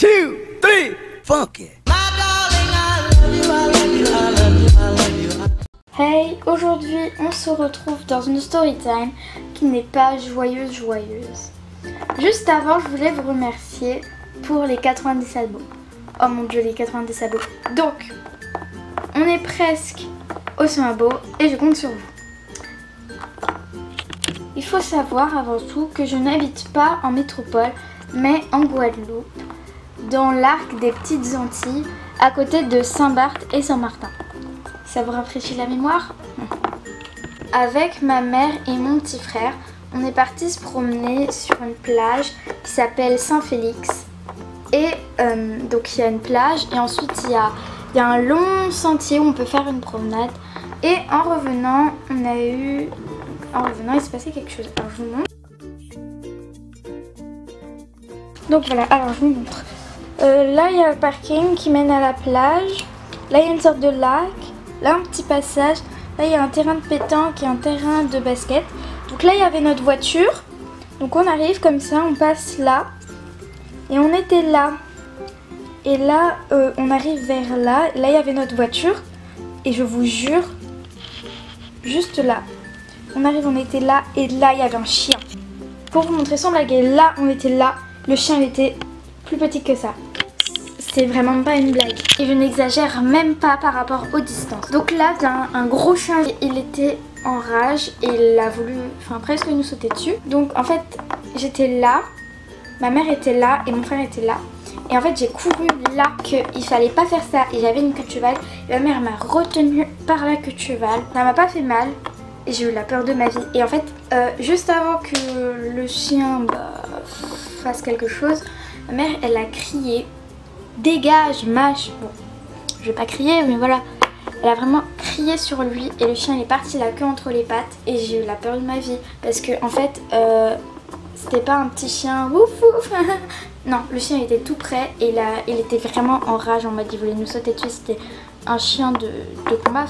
2, 3, funky. Hey, aujourd'hui on se retrouve dans une story time qui n'est pas joyeuse. Juste avant, je voulais vous remercier pour les 90 abos. Oh mon dieu, les 90 abos. Donc, on est presque aux 100 abos et je compte sur vous. Il faut savoir avant tout que je n'habite pas en métropole, mais en Guadeloupe, dans l'arc des Petites Antilles, à côté de Saint-Barth et Saint-Martin. Ça vous rafraîchit la mémoire? Avec ma mère et mon petit frère, on est parti se promener sur une plage qui s'appelle Saint-Félix. Et donc il y a une plage et ensuite il y a un long sentier où on peut faire une promenade. Et en revenant, il s'est passé quelque chose. Alors je vous montre. Donc voilà, alors je vous montre. Là il y a un parking qui mène à la plage. Là il y a une sorte de lac. Là un petit passage. Là il y a un terrain de pétanque et un terrain de basket. Donc là il y avait notre voiture. Donc on arrive comme ça, on passe là. Et on était là. Et là on arrive vers là. Là il y avait notre voiture. Et je vous jure, juste là. On arrive, on était là. Et là il y avait un chien. Pour vous montrer sans blague, là on était là. Le chien il était plus petit que ça. C'est vraiment pas une blague. Et je n'exagère même pas par rapport aux distances. Donc là, vient un gros chien. Il était en rage et il a voulu, presque nous sauter dessus. Donc en fait, j'étais là. Ma mère était là et mon frère était là. Et en fait, j'ai couru là qu'il fallait pas faire ça. Et j'avais une queue de cheval. Et ma mère m'a retenue par la queue de cheval. Ça m'a pas fait mal. Et j'ai eu la peur de ma vie. Et en fait, juste avant que le chien fasse quelque chose, ma mère, elle a crié. Dégage, mâche. Bon, je vais pas crier, mais voilà. Elle a vraiment crié sur lui et le chien il est parti la queue entre les pattes et j'ai eu la peur de ma vie parce que en fait c'était pas un petit chien ouf ouf. Non, le chien était tout près et il était vraiment en rage en mode il voulait nous sauter dessus. C'était un chien de combat,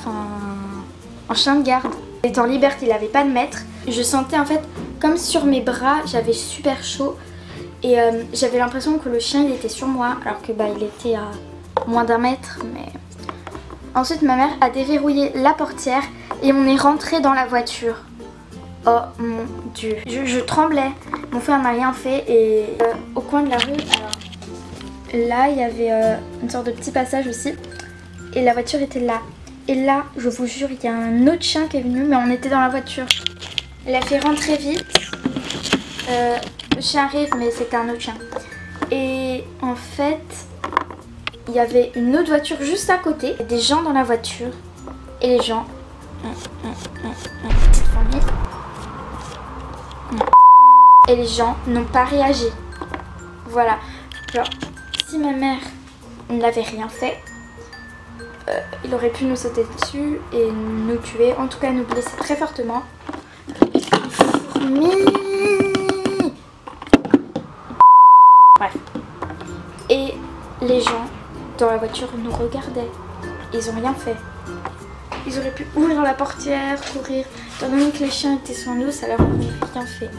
un chien de garde. Il était en liberté, il avait pas de maître. Je sentais en fait comme sur mes bras, j'avais super chaud. Et j'avais l'impression que le chien il était sur moi alors que il était à moins d'1 mètre. Mais ensuite ma mère a déverrouillé la portière et on est rentré dans la voiture. Oh mon dieu, je tremblais. Mon frère n'a rien fait et au coin de la rue, alors là il y avait une sorte de petit passage aussi et la voiture était là. Et là je vous jure il y a un autre chien qui est venu mais on était dans la voiture. Elle a fait rentrer vite. Le chien arrive mais c'était un autre chien. Et en fait il y avait une autre voiture juste à côté. Des gens dans la voiture. Et les gens petite famille. Et les gens n'ont pas réagi. Voilà. Genre si ma mère n'avait rien fait, il aurait pu nous sauter dessus et nous tuer. En tout cas nous blesser très fortement. Bref. Et les gens dans la voiture nous regardaient. Ils ont rien fait. Ils auraient pu ouvrir la portière, courir. Étant donné que les chiens étaient sur nous, ça leur aurait rien fait.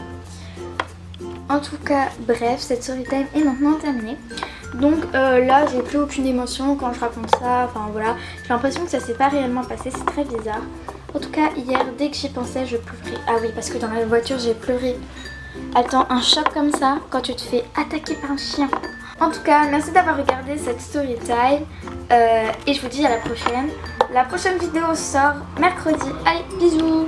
En tout cas, bref, cette story time est maintenant terminée. Donc là, j'ai plus aucune émotion quand je raconte ça. Enfin voilà, j'ai l'impression que ça s'est pas réellement passé. C'est très bizarre. En tout cas, hier, dès que j'y pensais, je pleurais. Ah oui, parce que dans la voiture, j'ai pleuré. Attends, un choc comme ça, quand tu te fais attaquer par un chien. En tout cas, merci d'avoir regardé cette story time. Et je vous dis à la prochaine. La prochaine vidéo sort mercredi. Allez, bisous.